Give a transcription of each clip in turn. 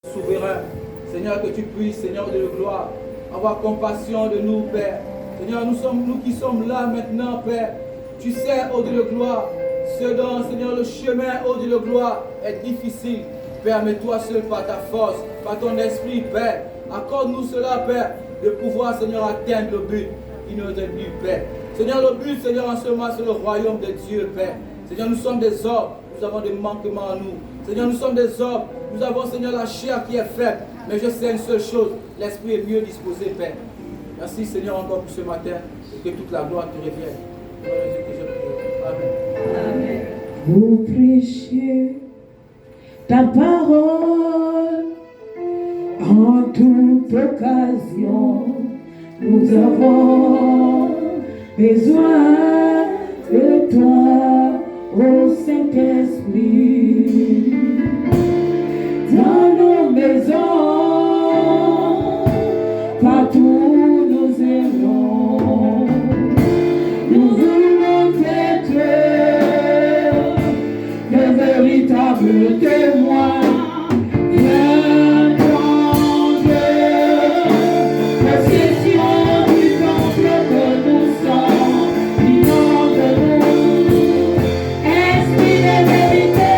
souverain. Seigneur, que tu puisses, Seigneur de gloire, avoir compassion de nous, Père. Seigneur, nous qui sommes là maintenant, Père. Tu sais, ô Dieu de gloire, ce dont, Seigneur, le chemin, ô Dieu de gloire, est difficile. Permets-toi seul par ta force, par ton esprit, Père. Accorde-nous cela, Père, de pouvoir, Seigneur, atteindre le but qui nous est venu, Père. Seigneur, le but, Seigneur, en ce moment, c'est le royaume de Dieu, Père. Seigneur, nous sommes des hommes, nous avons des manquements en nous. Seigneur, nous sommes des hommes, nous avons, Seigneur, la chair qui est faible. Mais je sais une seule chose, l'esprit est mieux disposé, Père. Merci, Seigneur, encore pour ce matin, et que toute la gloire te revienne. Amen. Amen. Vous prêchez ta parole en toute occasion. Nous avons besoin de toi, ô Saint-Esprit. Dans nos maisons, partout nous allons, nous voulons être de véritables témoins. Viens prendre possession du temple que nous sommes, inonde-nous, esprit de vérité.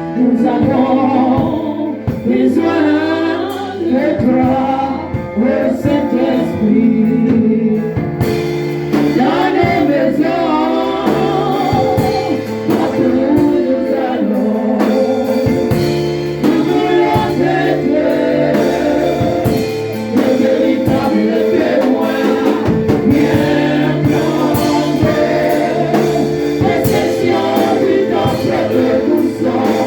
Nous avons besoin de toi, ô Saint-Esprit. Dans nos maisons, partout nous allons, nous voulons être de véritables témoins. Viens prendre possession du temple que nous sommes.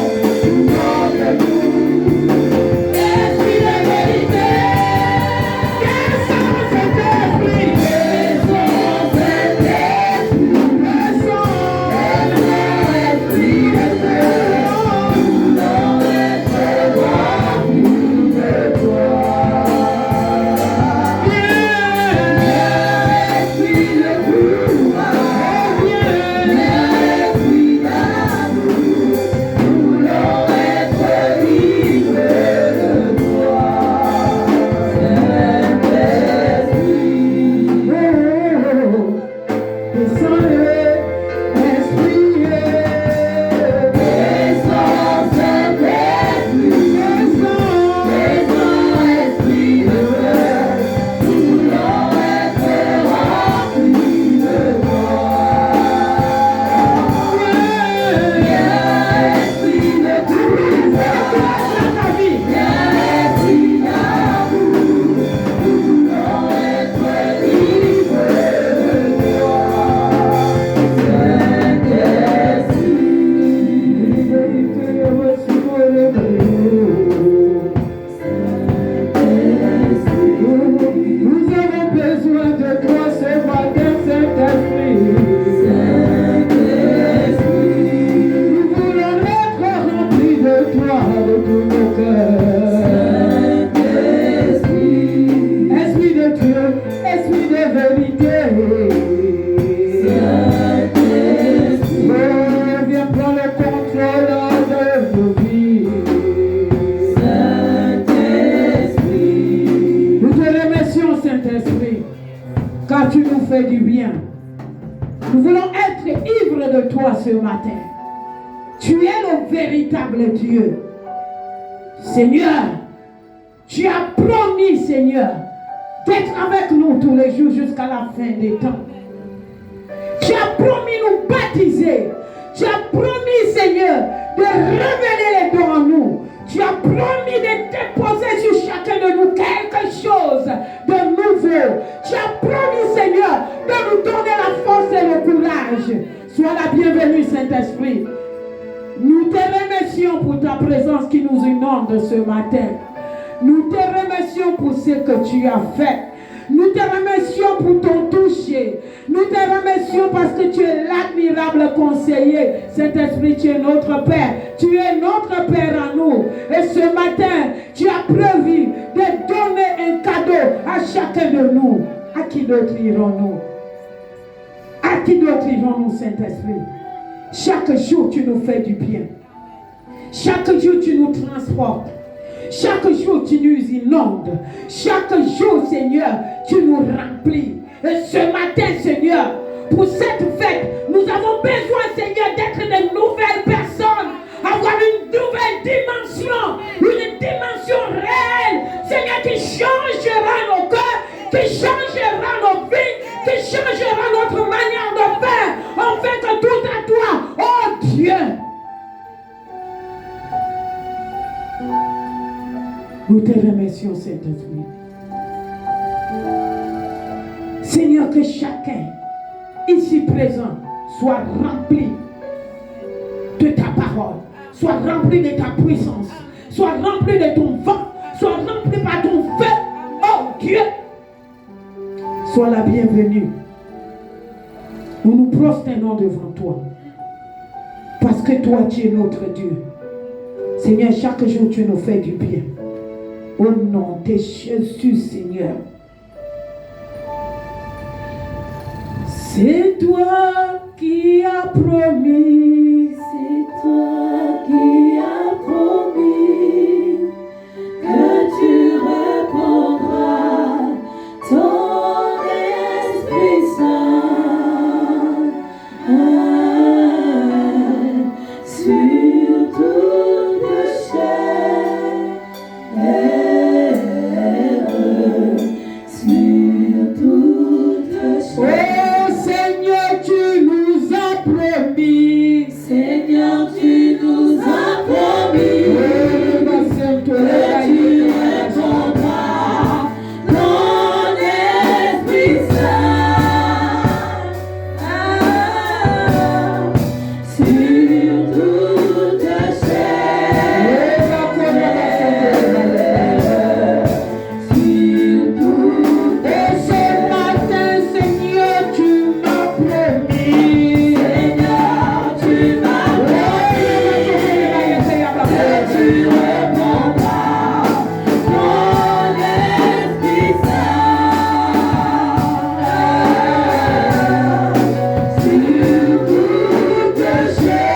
Du bien. Nous voulons être ivres de toi ce matin. Tu es le véritable Dieu. Seigneur, tu as promis, Seigneur, d'être avec nous tous les jours jusqu'à la fin des temps. Tu as promis nous baptiser. Tu as promis, Seigneur, de révéler les dons en nous. présence qui nous inonde ce matin. Nous te remercions pour ce que tu as fait. Nous te remercions pour ton toucher. Nous te remercions parce que tu es l'admirable conseiller. Saint-Esprit, tu es notre Père. Tu es notre Père à nous. Et ce matin, tu as prévu de donner un cadeau à chacun de nous. À qui d'autre irons-nous? À qui d'autre irons-nous, Saint-Esprit? Chaque jour, tu nous fais du bien. Chaque jour, tu nous transportes. Chaque jour, tu nous inondes. Chaque jour, Seigneur, tu nous remplis. Et ce matin, Seigneur, pour cette fête, nous avons besoin, Seigneur, d'être de nouvelles personnes, avoir une nouvelle dimension réelle, Seigneur, qui changera nos cœurs, qui changera nos vies, qui changera notre manière de faire. On fait que tout à toi, oh Dieu. Nous te remercions, Saint-Esprit. Seigneur, que chacun ici présent soit rempli de ta parole, soit rempli de ta puissance, soit rempli de ton vent, soit rempli par ton feu. Oh Dieu, sois la bienvenue. Nous nous prosternons devant toi parce que toi, tu es notre Dieu. Seigneur, chaque jour, tu nous fais du bien. Au nom de Jésus, Seigneur. C'est toi qui as promis, c'est toi qui as promis que tu répondras ton Esprit Saint sur toute chair. Oh Seigneur, tu nous as promis. Seigneur, tu nous as promis que tu répondras ton Esprit Saint sur toute chair.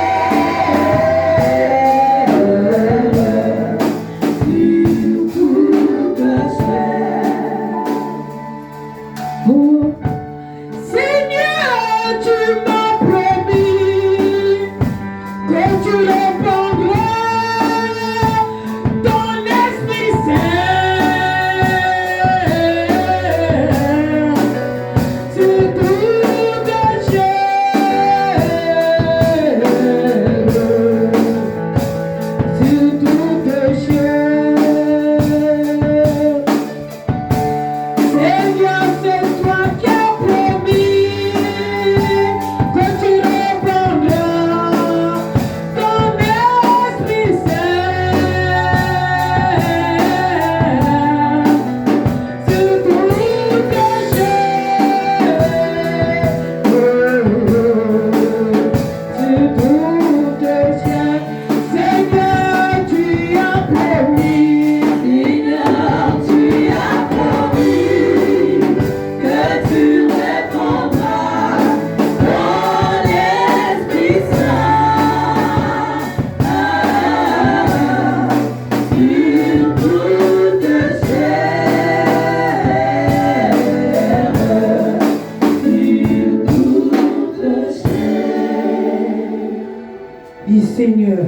Seigneur,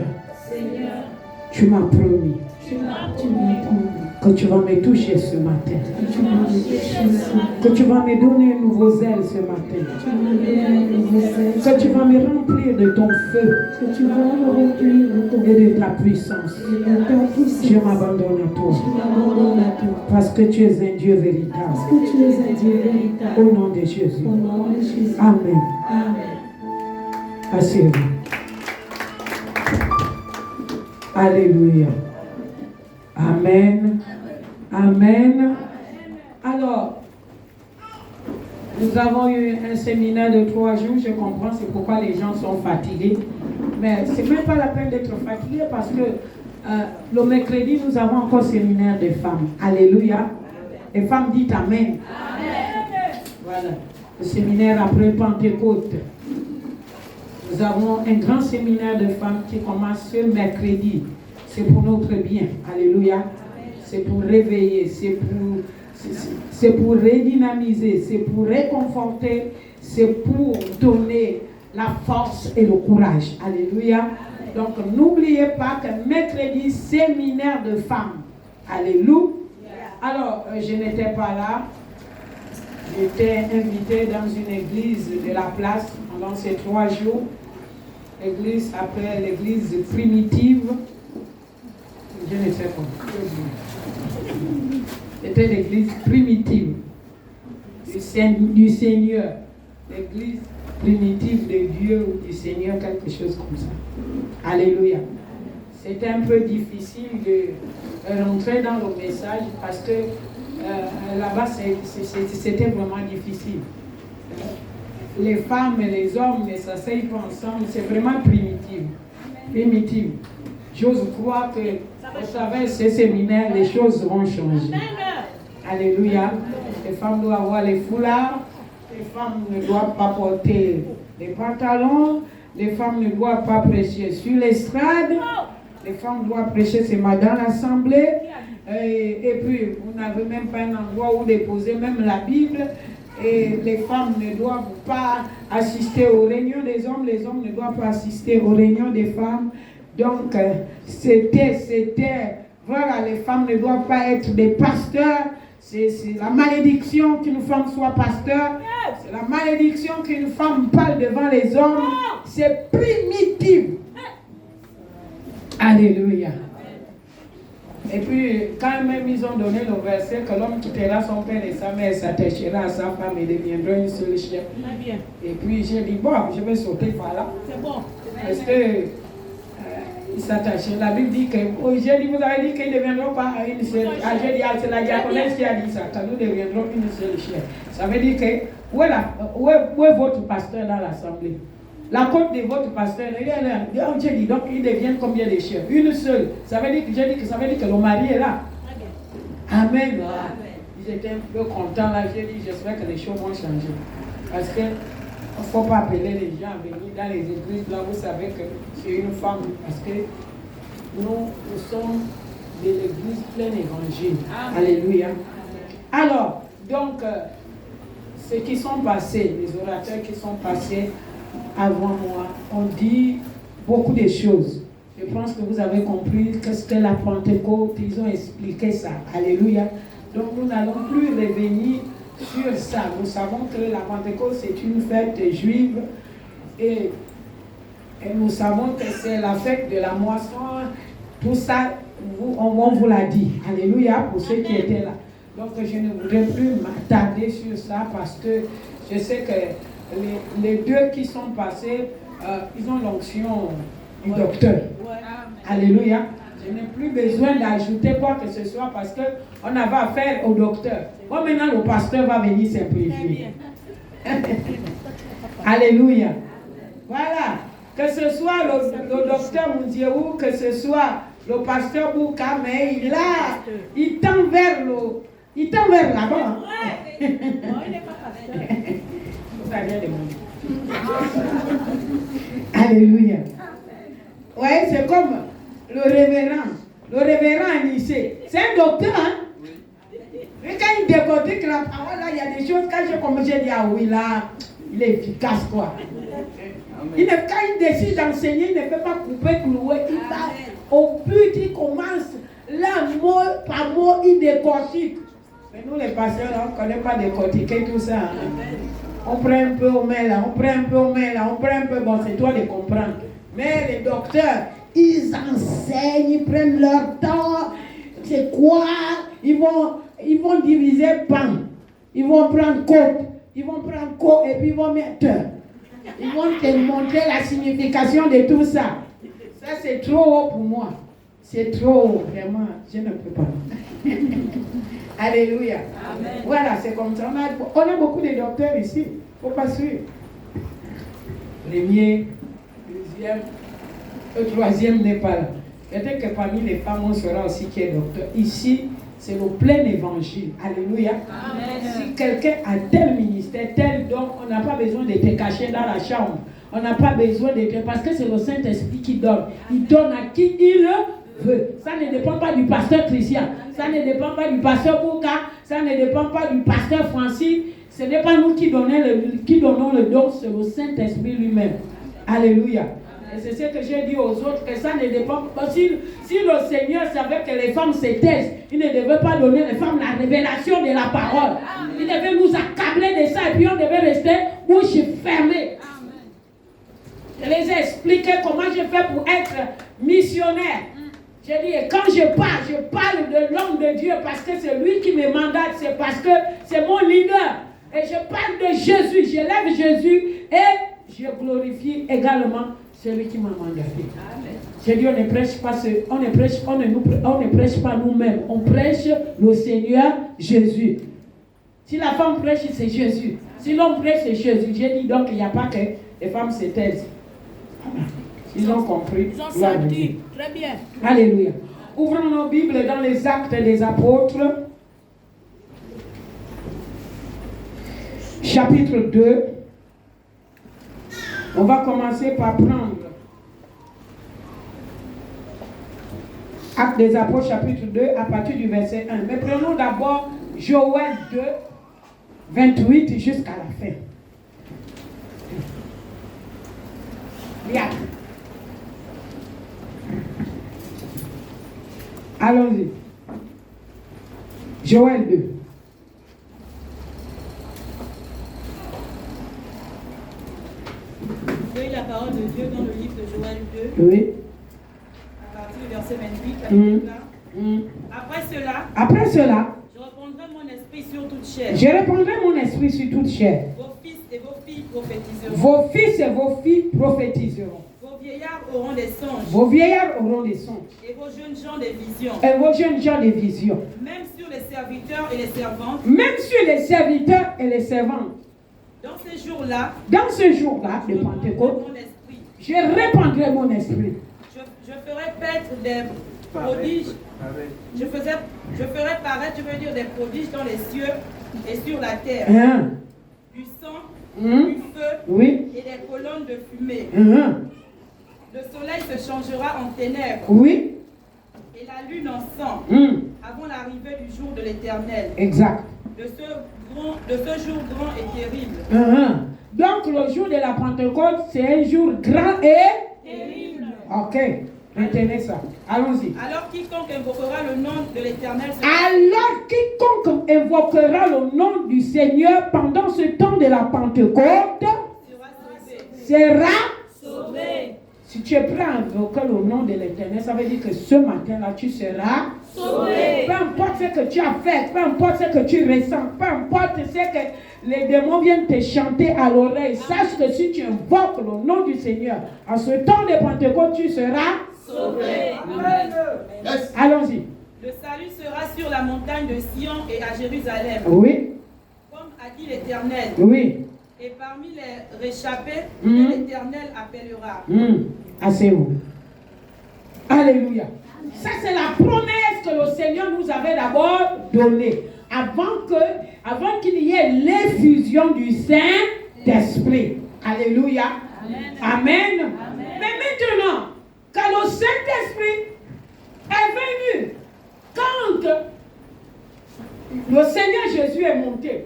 tu m'as promis que tu vas me toucher ce matin, que tu vas me donner un nouveau zèle ce matin, que tu vas me remplir de ton feu et de ta puissance. Je m'abandonne à toi parce que tu es un Dieu véritable. Au nom de Jésus. Amen. Asseyez-vous. Alléluia. Amen. Amen. Alors, nous avons eu un séminaire de 3 jours, je comprends, c'est pourquoi les gens sont fatigués. Mais ce n'est même pas la peine d'être fatigué parce que le mercredi, nous avons encore un séminaire de femmes. Alléluia. Les femmes disent Amen. Amen. Voilà. Le séminaire après Pentecôte. Nous avons un grand séminaire de femmes qui commence ce mercredi. C'est pour notre bien. Alléluia. C'est pour réveiller, c'est pour redynamiser, c'est pour réconforter, c'est pour donner la force et le courage. Alléluia. Donc n'oubliez pas que mercredi, séminaire de femmes. Alléluia. Alors, je n'étais pas là. J'étais invitée dans une église de la place pendant ces 3 jours. L'église s'appelle l'église primitive. Je ne sais pas. C'était l'église primitive du Seigneur. L'église primitive de Dieu ou du Seigneur, quelque chose comme ça. Alléluia. C'était un peu difficile de rentrer dans le message parce que là-bas, c'était vraiment difficile. Les femmes et les hommes ne s'asseyent pas ensemble, c'est vraiment primitif. Primitif. J'ose croire que, vous savez, ces séminaires, les choses vont changer. Alléluia. Les femmes doivent avoir les foulards, les femmes ne doivent pas porter les pantalons, les femmes ne doivent pas prêcher sur l'estrade, les femmes doivent prêcher seulement dans l'assemblée, et puis vous n'avez même pas un endroit où déposer même la Bible, et les femmes ne doivent pas assister aux réunions des hommes, les hommes ne doivent pas assister aux réunions des femmes. Donc, voilà, les femmes ne doivent pas être des pasteurs. C'est la malédiction qu'une femme soit pasteur. C'est la malédiction qu'une femme parle devant les hommes. C'est primitif. Alléluia. Et puis, quand même ils ont donné le verset que l'homme quittera son père et sa mère, s'attachera à sa femme et deviendra une seule chair. Et puis, j'ai dit, bon, je vais sauter par là. C'est bon. Parce que il s'attachait. La Bible dit que, j'ai dit, vous avez dit qu'ils ne deviendront pas une seule. J'ai dit, c'est la diaconesse qui a dit ça, que nous deviendrons une seule chair. Ça veut dire que, où est votre pasteur dans l'assemblée? La côte de votre pasteur, j'ai dit, donc ils deviennent combien de chairs? Une seule. Ça veut dire que, ça veut dire que le mari est là. Amen. Ils étaient un peu contents là. J'ai dit, j'espère que les choses vont changer. Parce que il ne faut pas appeler les gens à venir dans les églises. Là, vous savez que c'est une femme. Parce que nous sommes de l'église pleine évangile. Alléluia. Alors, donc, ceux qui sont passés, les orateurs qui sont passés avant moi, ont dit beaucoup de choses. Je pense que vous avez compris qu'est-ce que la Pentecôte, ils ont expliqué ça. Alléluia. Donc, nous n'allons plus revenir sur ça. Nous savons que la Pentecôte, c'est une fête juive et nous savons que c'est la fête de la moisson. Tout ça, on vous l'a dit. Alléluia, pour ceux qui étaient là. Donc, je ne voudrais plus m'attarder sur ça parce que je sais que les deux qui sont passés, ils ont l'onction du docteur. Alléluia. Je n'ai plus besoin d'ajouter quoi que ce soit parce qu'on avait affaire au docteur. Bon, maintenant, le pasteur va venir simplifier. Alléluia. Voilà. Que ce soit le docteur Moundiéou, que ce soit le pasteur Bouka, mais il tend vers là-bas. Il n'est pas pasteur. Ça vient de moi. Alléluia. Oui, c'est comme le révérend. Le révérend Anissé. C'est un docteur, hein? Mais quand il décortique la parole, là, il y a des choses, quand j'ai dit, ah oui, là, il est efficace, quoi. Quand il décide d'enseigner, il ne peut pas couper, clouer. Il va au but, il commence, là, mot par mot, il décortique. Mais nous, les pasteurs, on ne connaît pas décortiquer tout ça. Hein? On prend un peu, on met là, on prend un peu, on met là, on prend un peu, bon, c'est toi de comprendre. Mais les docteurs, ils enseignent, ils prennent leur temps. C'est quoi? Ils vont diviser pan. Ils vont prendre côte. Ils vont prendre côte et puis ils vont mettre. Ils vont te montrer la signification de tout ça. Ça, c'est trop haut pour moi. C'est trop, vraiment, je ne peux pas. Alléluia. Amen. Voilà, c'est comme ça. On a beaucoup de docteurs ici. Il ne faut pas suivre. Les miens, deuxième, le troisième n'est pas là. Peut-être que parmi les femmes, on saura aussi qui est docteur. Ici, c'est le plein évangile. Alléluia. Amen. Si quelqu'un a tel ministère, tel don, on n'a pas besoin de te cacher dans la chambre. On n'a pas besoin de te... Parce que c'est le Saint-Esprit qui donne. Il donne à qui il le veut. Ça ne dépend pas du pasteur Christian. Ça ne dépend pas du pasteur Bouka. Ça ne dépend pas du pasteur Francis. Ce n'est pas nous qui donnons le don, c'est le Saint-Esprit lui-même. Alléluia. Et c'est ce que j'ai dit aux autres, que ça ne dépend pas. Si le Seigneur savait que les femmes se taisent, il ne devait pas donner aux femmes la révélation de la parole. Il devait nous accabler de ça et puis on devait rester bouche fermée. Je les ai expliqué comment je fais pour être missionnaire. J'ai dit, et quand je parle de l'homme de Dieu parce que c'est lui qui me mandate, c'est parce que c'est mon leader. Et je parle de Jésus, j'élève Jésus et je glorifie également celui qui m'a mandaté. J'ai dit, on ne prêche pas nous-mêmes, on prêche le Seigneur Jésus. Si la femme prêche, c'est Jésus. Si l'homme prêche, c'est Jésus. J'ai dit donc, il n'y a pas que les femmes se taisent. Ils ont compris. Ils ont senti. Très bien. Alléluia. Ouvrons nos Bibles dans les Actes des Apôtres. Chapitre 2. On va commencer par prendre Actes des Apôtres, chapitre 2, à partir du verset 1. Mais prenons d'abord Joël 2, 28 jusqu'à la fin. Bien. Allons-y. Joël 2. Vous avez la parole de Dieu dans le livre de Joël 2, Oui. à partir du verset 28. Après cela, je répandrai mon esprit sur toute chair. je répandrai mon esprit sur toute chair. Vos fils et vos filles prophétiseront. Vos fils et vos filles prophétiseront. Vos vieillards auront des songes. Vos vieillards auront des songes. Et vos jeunes gens des visions. Et vos jeunes gens des visions. Même sur les serviteurs et les servantes. Même sur les serviteurs et les servantes. Dans ces jours-là. Dans ce jour-là de Pentecôte. Je répandrai mon esprit. Je ferai paître des prodiges. Je ferai paraître, je veux dire, des prodiges dans les cieux et sur la terre. Du sang, du feu oui. et des colonnes de fumée. Le soleil se changera en ténèbres. Oui. Et la lune en sang. Avant l'arrivée du jour de l'Éternel. Exact. De ce jour grand et terrible. Donc le jour de la Pentecôte, c'est un jour grand et terrible. Ok, retenez ça. Allons-y. Alors quiconque invoquera le nom de l'Éternel le nom du Seigneur pendant ce temps de la Pentecôte sera sauvé. Si tu es prêt à invoquer le nom de l'Éternel, ça veut dire que ce matin-là, tu seras sauvé. Peu importe ce que tu as fait, peu importe ce que tu ressens, peu importe ce que les démons viennent te chanter à l'oreille, sache que si tu invoques le nom du Seigneur, en ce temps de Pentecôte, tu seras sauvé. Yes. Allons-y. Le salut sera sur la montagne de Sion et à Jérusalem. Oui. Comme a dit l'Éternel. Oui. Et parmi les réchappés, l'Éternel appellera. Asseyez-vous. Alléluia. Ça, c'est la promesse que le Seigneur nous avait d'abord donnée. Avant qu'il y ait l'effusion du Saint-Esprit. Alléluia. Amen. Amen. Mais maintenant, quand le Saint-Esprit est venu, quand le Seigneur Jésus est monté,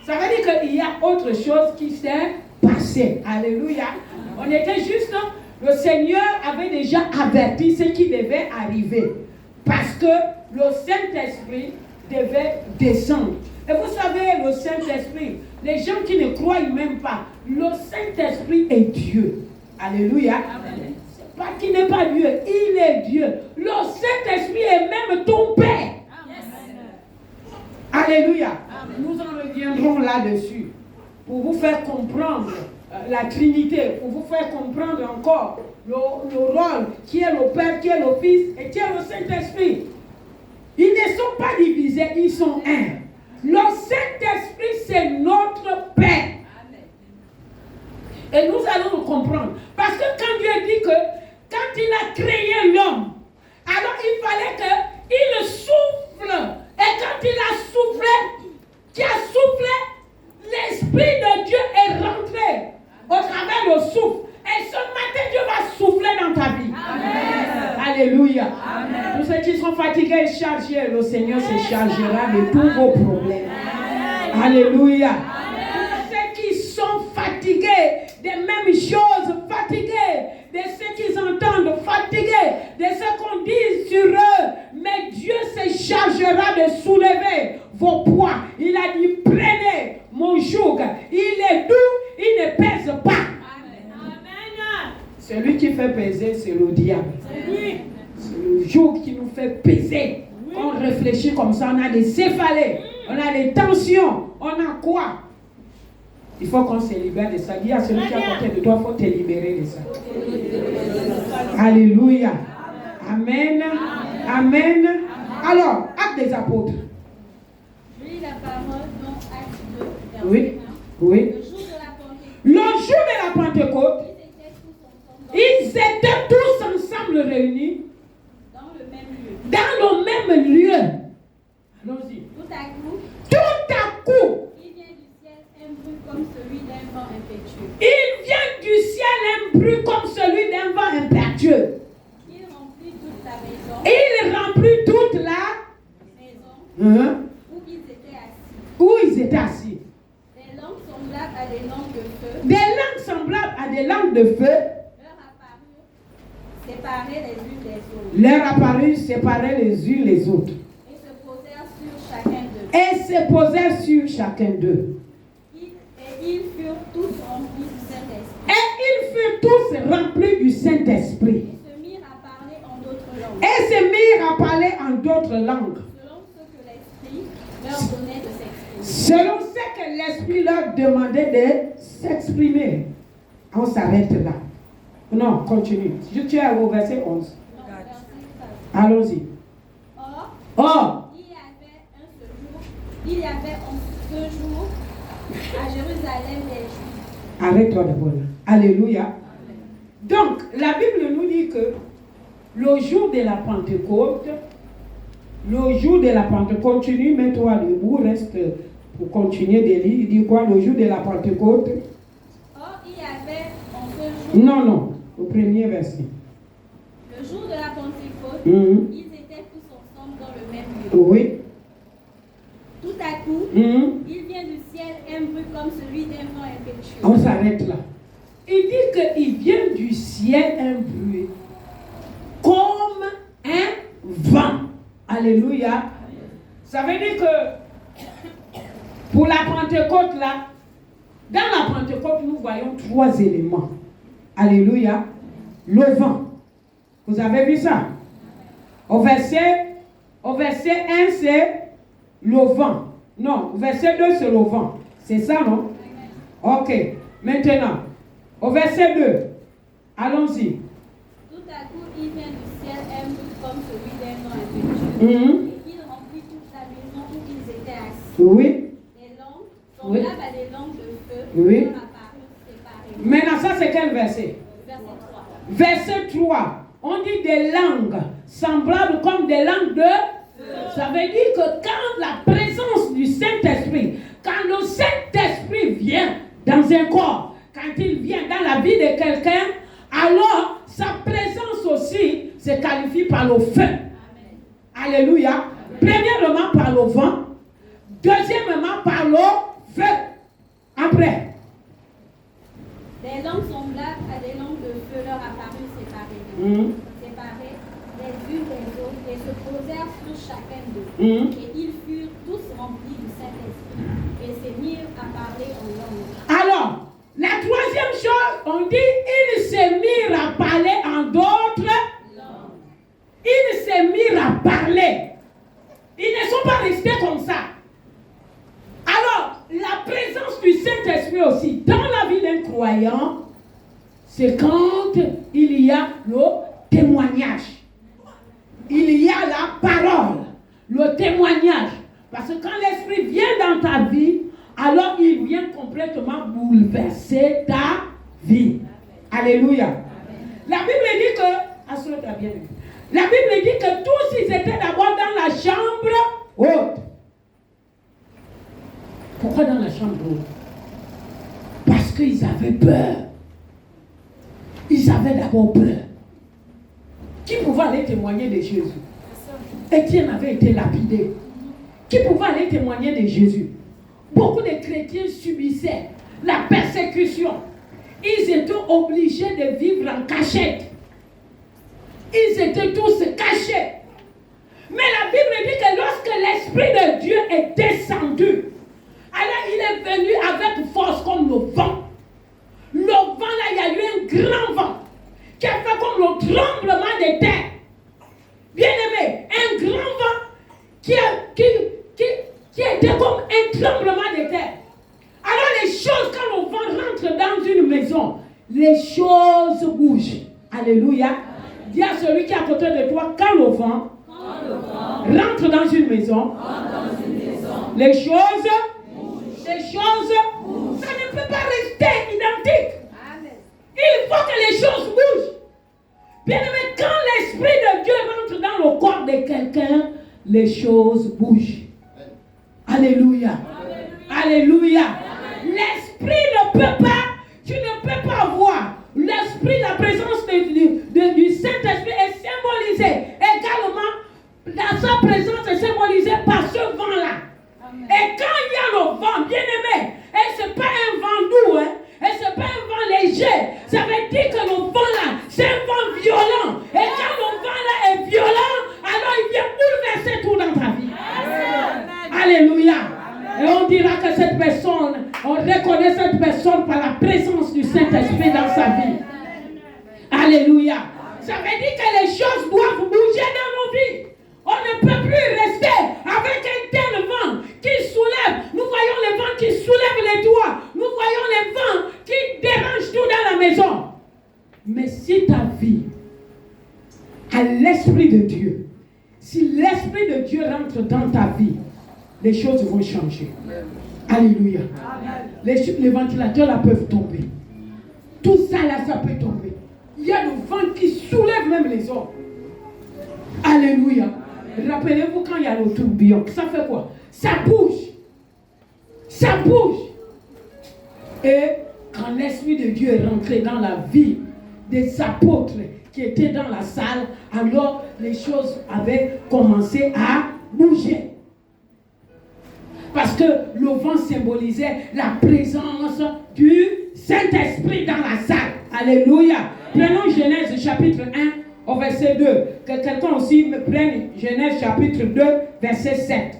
ça veut dire qu'il y a autre chose qui s'est passé. Alléluia. On était juste, le Seigneur avait déjà averti ce qui devait arriver. Parce que le Saint-Esprit devait descendre. Et vous savez, le Saint-Esprit, les gens qui ne croient même pas, le Saint-Esprit est Dieu. Alléluia. Amen. C'est pas qu'il n'est pas Dieu, il est Dieu. Le Saint-Esprit est même ton Père. Alléluia. Amen. Nous en reviendrons là-dessus pour vous faire comprendre la Trinité, pour vous faire comprendre encore le rôle qui est le Père, qui est le Fils et qui est le Saint-Esprit. Ils ne sont pas divisés, ils sont un. Le Saint-Esprit, c'est notre Père. Et nous allons le comprendre. Parce que quand Dieu dit que quand il a créé l'homme, alors il fallait qu'il souffle. Et quand il a soufflé, qui a soufflé, l'Esprit de Dieu est rentré au travers le souffle. Et ce matin, Dieu va souffler dans ta vie. Amen. Alléluia. Amen. Tous ceux qui sont fatigués et chargés, le Seigneur se chargera de tous vos problèmes. Amen. Alléluia. Amen. Tous ceux qui sont fatigués des mêmes choses, fatigués de ce qu'ils entendent, fatigués de ce qu'on dit sur eux, mais Dieu se chargera de soulever vos poids. Il a dit, prenez mon joug, il est doux, il ne pèse pas. Celui qui fait peser, c'est le diable. C'est le joug qui nous fait peser. On réfléchit comme ça, on a des céphalées, on a des tensions, on a quoi? Il faut qu'on se libère de ça. Dis à celui qui est à côté de toi, il faut te libérer de ça. Alléluia. Amen. Amen. Alors, Actes des Apôtres. Je lis la parole dans Actes 2. Oui. Oui. Le jour de la Pentecôte, ils étaient tous ensemble réunis dans le même lieu. Dans le même lieu. Allons-y. Tout à coup, il vient du ciel un bruit comme celui d'un vent impétueux. Il vient du ciel un bruit comme celui d'un vent impétueux. Il remplit toute la maison. Il remplit toute la maison où ils étaient assis. Où ils étaient assis. Des langues semblables à des langues de feu. Des langues semblables à des langues de feu. Séparés les unes des autres. Leur apparut séparés les unes les autres. Et se posèrent sur chacun d'eux. Et se posèrent sur chacun d'eux. Et ils furent tous remplis du Saint-Esprit. Et ils furent tous remplis du Saint-Esprit. Et se mirent à parler en d'autres langues. Et se mirent à parler en d'autres langues. Selon ce que l'Esprit leur donnait de s'exprimer. Selon ce que l'Esprit leur demandait de s'exprimer. On s'arrête là. Non, continue. Je tiens au verset 11. Allons-y. Or, il y avait en ce jour à Jérusalem des Juifs. Arrête-toi d'abord là. Alléluia. Donc, la Bible nous dit que le jour de la Pentecôte, continue, mets-toi debout, reste pour continuer de lire. Il dit quoi? Le jour de la Pentecôte. Or, il y avait en ce jour. Non, au premier verset. Le jour de la Pentecôte, ils étaient tous ensemble dans le même lieu. Oui. Tout à coup, il vient du ciel un bruit comme celui d'un vent impétueux. On s'arrête là. Il dit qu'il vient du ciel un bruit comme un vent. Alléluia. Ça veut dire que pour la Pentecôte là, dans la Pentecôte, nous voyons 3 éléments. Alléluia. Le vent. Vous avez vu ça? Au verset 1, c'est le vent. Non, au verset 2, c'est le vent. C'est ça, non? Ok. Maintenant, au verset 2, allons-y. Tout à coup, il vient du ciel un bruit comme celui d'un vent impétueux. Et il remplit toute la maison où ils étaient assis. Oui. Des langues semblables à des langues de feu. Oui. Leur apparurent séparées. Maintenant, ça, c'est quel verset? Verset 3. Verset 3. On dit des langues semblables comme des langues de feu. Ça veut dire que quand la présence du Saint-Esprit, quand le Saint-Esprit vient dans un corps, quand il vient dans la vie de quelqu'un, alors sa présence aussi se qualifie par le feu. Amen. Alléluia. Premièrement par le vent, deuxièmement par le feu. Après. Des langues semblables à des langues de feu leur apparurent séparées. Séparées les unes des autres et se posèrent sur chacun d'eux. Et ils furent tous remplis du Saint-Esprit et se mirent à parler en langue. Alors, la troisième chose, on dit ils se mirent à parler en d'autres langues. Ils se mirent à parler. Ils ne sont pas restés comme ça. Alors, la présence du Saint-Esprit aussi dans la vie d'un croyant croyants, c'est quand il y a le témoignage. Il y a la parole, le témoignage. Parce que quand l'Esprit vient dans ta vie, alors il vient complètement bouleverser ta vie. Alléluia. La Bible dit que, assure-toi bien, la Bible dit que tous ils étaient d'abord dans la chambre haute. Pourquoi dans la chambre haute? Parce qu'ils avaient peur. Ils avaient d'abord peur. Qui pouvait aller témoigner de Jésus? Étienne avait été lapidé. Qui pouvait aller témoigner de Jésus? Beaucoup de chrétiens subissaient la persécution. Ils étaient obligés de vivre en cachette. Ils étaient tous cachés. Mais la Bible dit que lorsque l'Esprit de Dieu est descendu, alors il est venu avec force comme le vent. Le vent là, il y a eu un grand vent qui a fait comme le tremblement de terre. Bien aimé, un grand vent qui était comme un tremblement de terre. Alors les choses, quand le vent rentre dans une maison, les choses bougent. Alléluia. Dis à celui qui est à côté de toi, quand le vent rentre dans une maison, les choses, ça ne peut pas rester identique. Il faut que les choses bougent. Bien aimé, quand l'Esprit de Dieu rentre dans le corps de quelqu'un, les choses bougent. Alléluia. Alléluia. L'Esprit ne peut pas, tu ne peux pas voir. L'Esprit, la présence du Saint-Esprit est symbolisée également. Dans sa présence est symbolisée par ce vent-là. Et quand il y a le vent, bien aimé, et ce n'est pas un vent doux, et ce n'est pas un vent léger, ça veut dire que le vent-là, c'est un vent violent. Et quand le vent-là est violent, alors il vient bouleverser tout dans ta vie. Alléluia. Et on dira que cette personne, on reconnaît cette personne par la présence du Saint-Esprit dans sa vie. Alléluia. Ça veut dire que les choses doivent bouger dans nos vies. On ne peut plus rester avec un tel vent qui soulève. Nous voyons les vents qui soulèvent les toits. Nous voyons les vents qui dérangent tout dans la maison. Mais si ta vie a l'Esprit de Dieu, si l'Esprit de Dieu rentre dans ta vie, les choses vont changer. Alléluia. Les ventilateurs là peuvent tomber. Tout ça là, ça peut tomber. Il y a le vent qui soulève même les hommes. Alléluia. Rappelez-vous quand il y a le tourbillon, ça fait quoi? Ça bouge. Ça bouge. Et quand l'Esprit de Dieu est rentré dans la vie des apôtres qui étaient dans la salle, alors les choses avaient commencé à bouger. Parce que le vent symbolisait la présence du Saint-Esprit dans la salle. Alléluia. Prenons Genèse chapitre 1 au verset 2. Que quelqu'un aussi me prenne Genèse chapitre 2 verset 7.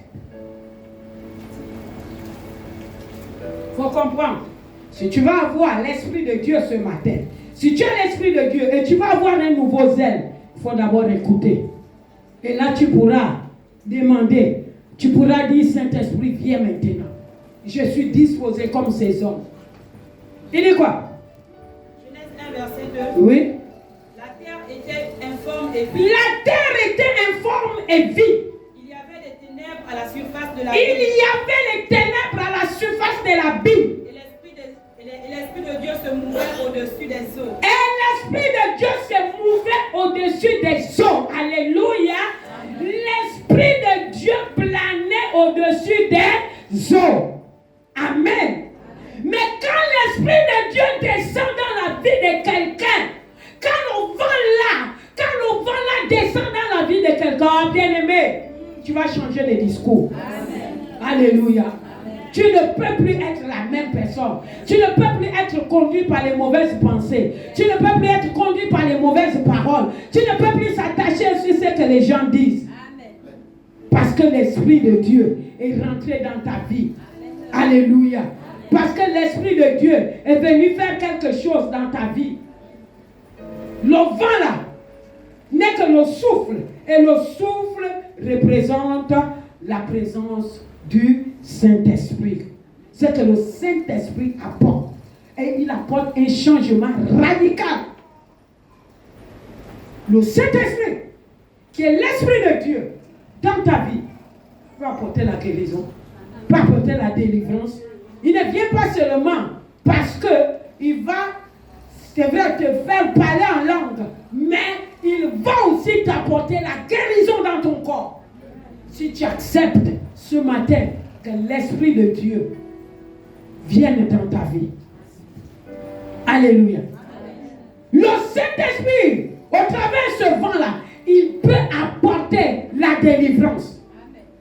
Il faut comprendre. Si tu vas avoir l'Esprit de Dieu ce matin, si tu as l'Esprit de Dieu et tu vas avoir un nouveau zèle, il faut d'abord écouter. Et là tu pourras demander. Tu pourras dire, Saint-Esprit, viens maintenant. Je suis disposé comme ces hommes. Il dit quoi? Genèse 1, verset 2. Oui. La terre était informe et vide. La terre était informe et vide. Il y avait des ténèbres à la surface de la Il ville. y avait les ténèbres à la surface de la Bible. Et l'Esprit de Dieu se mouvait au-dessus des eaux. Et l'Esprit de Dieu se mouvait au-dessus des eaux. Alléluia. L'Esprit de Dieu planait au-dessus des eaux. Amen. Mais quand l'Esprit de Dieu descend dans la vie de quelqu'un, quand le vent là descend dans la vie de quelqu'un, bien aimé, tu vas changer de discours. Amen. Alléluia. Tu ne peux plus être la même personne. Tu ne peux plus être conduit par les mauvaises pensées. Tu ne peux plus être conduit par les mauvaises paroles. Tu ne peux plus s'attacher sur ce que les gens disent. Amen. Parce que l'Esprit de Dieu est rentré dans ta vie. Amen. Alléluia. Parce que l'Esprit de Dieu est venu faire quelque chose dans ta vie. Le vent là n'est que le souffle. Et le souffle représente la présence du Saint-Esprit. C'est que le Saint-Esprit apporte. et il apporte un changement radical. Le Saint-Esprit, qui est l'Esprit de Dieu, dans ta vie, peut apporter la guérison, peut apporter la délivrance. Il ne vient pas seulement parce qu'il va, c'est vrai, te faire parler en langue, mais il va aussi t'apporter la guérison dans ton corps. Si tu acceptes ce matin que l'Esprit de Dieu vienne dans ta vie. Alléluia. Le Saint-Esprit, au travers de ce vent-là, il peut apporter la délivrance.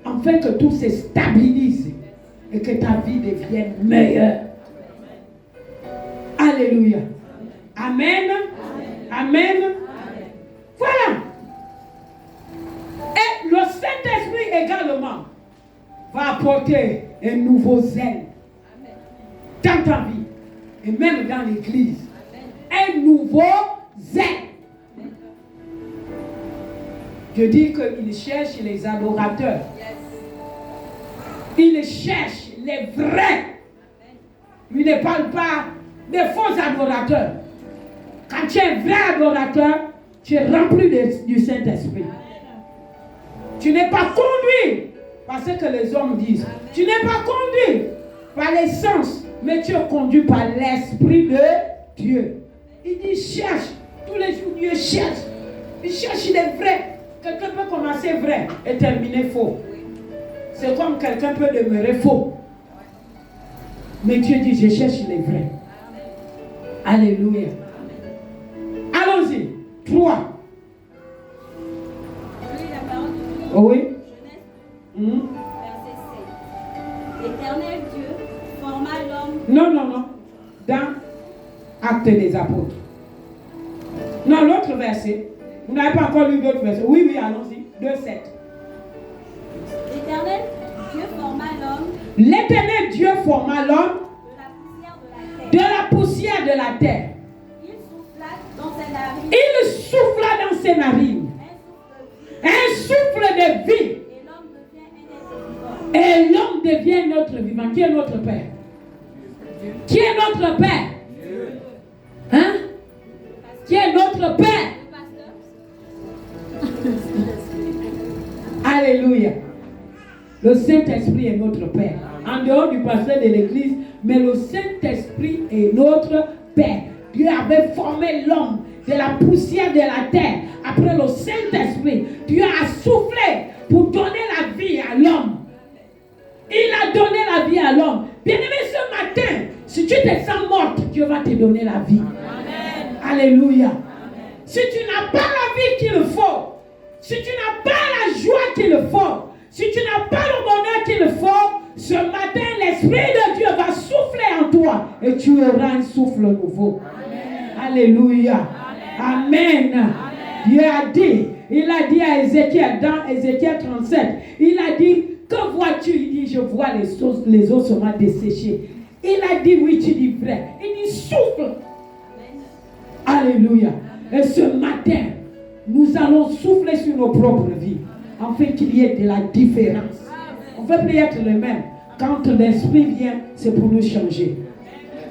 Afin que tout se stabilise et que ta vie devienne meilleure. Alléluia. Amen. Amen. Voilà. Et le Saint-Esprit également va apporter un nouveau zèle dans ta vie et même dans l'église. Un nouveau zèle. Je dis qu'il cherche les adorateurs. Il cherche les vrais. Il ne parle pas des faux adorateurs. Quand tu es un vrai adorateur, tu es rempli du Saint-Esprit. Tu n'es pas conduit par ce que les hommes disent. Tu n'es pas conduit par les sens, mais tu es conduit par l'Esprit de Dieu. Il dit cherche. Tous les jours, Dieu cherche. Il cherche les vrais. Quelqu'un peut commencer vrai et terminer faux. C'est comme quelqu'un peut demeurer faux. Mais Dieu dit, je cherche les vrais. Alléluia. Allons-y. 3. Oh oui. Genèse, verset 7. L'Éternel Dieu forma l'homme. Non. Dans Actes des Apôtres. Non, l'autre verset. Vous n'avez pas encore lu l'autre verset. Oui, allons-y. 2:7. L'Éternel Dieu forma l'homme. L'éternel Dieu forma l'homme De la poussière de la terre. de la poussière de la terre. Il souffla dans ses narines. Il souffla dans ses narines. Un souffle de vie. Et l'homme devient un être vivant. Et l'homme devient notre vivant. Qui est notre Père? Qui est notre Père? Hein? Qui est notre Père? Alléluia. Le Saint-Esprit est notre Père. En dehors du pasteur de l'église, mais le Saint-Esprit est notre Père. Dieu avait formé l'homme de la poussière de la terre. Après le Saint-Esprit, Dieu a soufflé pour donner la vie à l'homme. Il a donné la vie à l'homme. Bien-aimé, ce matin, si tu te sens morte, Dieu va te donner la vie. Amen. Alléluia. Amen. Si tu n'as pas la vie qu'il faut, si tu n'as pas la joie qu'il faut, si tu n'as pas le bonheur qu'il faut, ce matin, l'Esprit de Dieu va souffler en toi et tu auras un souffle nouveau. Amen. Alléluia. Amen. Amen. Dieu a dit, il a dit à Ézéchiel, dans Ézéchiel 37, il a dit, que vois-tu? Il dit, je vois les ossements desséchés. Il a dit, oui, tu dis vrai. Il dit, souffle. Amen. Alléluia. Et ce matin, nous allons souffler sur nos propres vies, afin qu'il y ait de la différence. On ne peut plus être le même. Quand l'Esprit vient, c'est pour nous changer.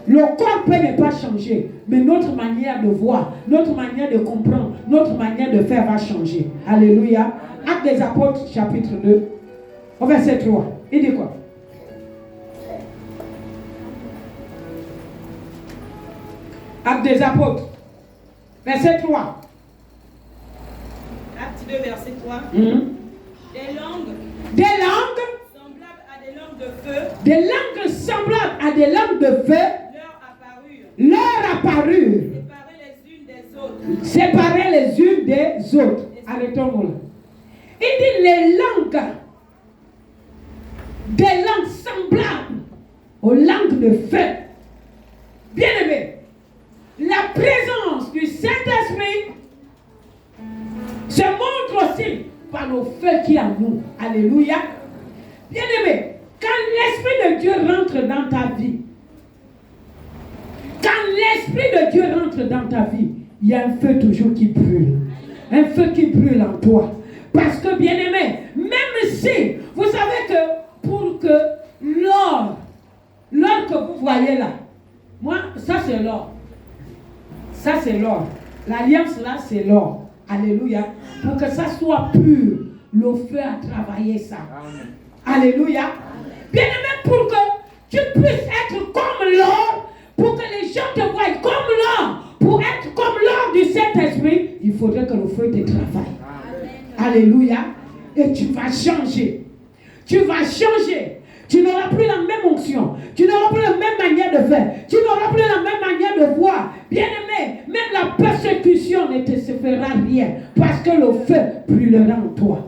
Le corps peut ne pas changer, mais notre manière de voir, notre manière de comprendre, notre manière de faire va changer. Alléluia. Actes des Apôtres, chapitre 2, au verset 3. Il dit quoi? Actes des Apôtres, verset 3. Acte 2, verset 3. Des langues semblables à des langues de feu. Des langues semblables à des langues de feu leur apparurent. Séparées les unes des autres. Arrêtons-nous là. Il dit les langues, des langues semblables aux langues de feu. Bien-aimés, la présence du Saint-Esprit se montre aussi par le feu qui est en nous. Alléluia. Bien-aimés, quand l'Esprit de Dieu rentre dans ta vie, quand l'Esprit de Dieu rentre dans ta vie, il y a un feu toujours qui brûle. Un feu qui brûle en toi. Parce que, bien-aimé, même si, vous savez que pour que l'or que vous voyez là, moi, ça c'est l'or. L'alliance là, c'est l'or. Alléluia. Pour que ça soit pur, le feu a travaillé ça. Amen. Alléluia. Bien-aimé, pour que tu puisses être comme l'or, pour que les gens te voient comme l'or, pour être comme l'or du Saint-Esprit, il faudrait que le feu te travaille. Amen. Alléluia. Et tu vas changer. Tu vas changer. Tu n'auras plus la même onction. Tu n'auras plus la même manière de faire. Tu n'auras plus la même manière de voir. Bien-aimé, même la persécution ne te fera rien. Parce que le feu brûlera en toi.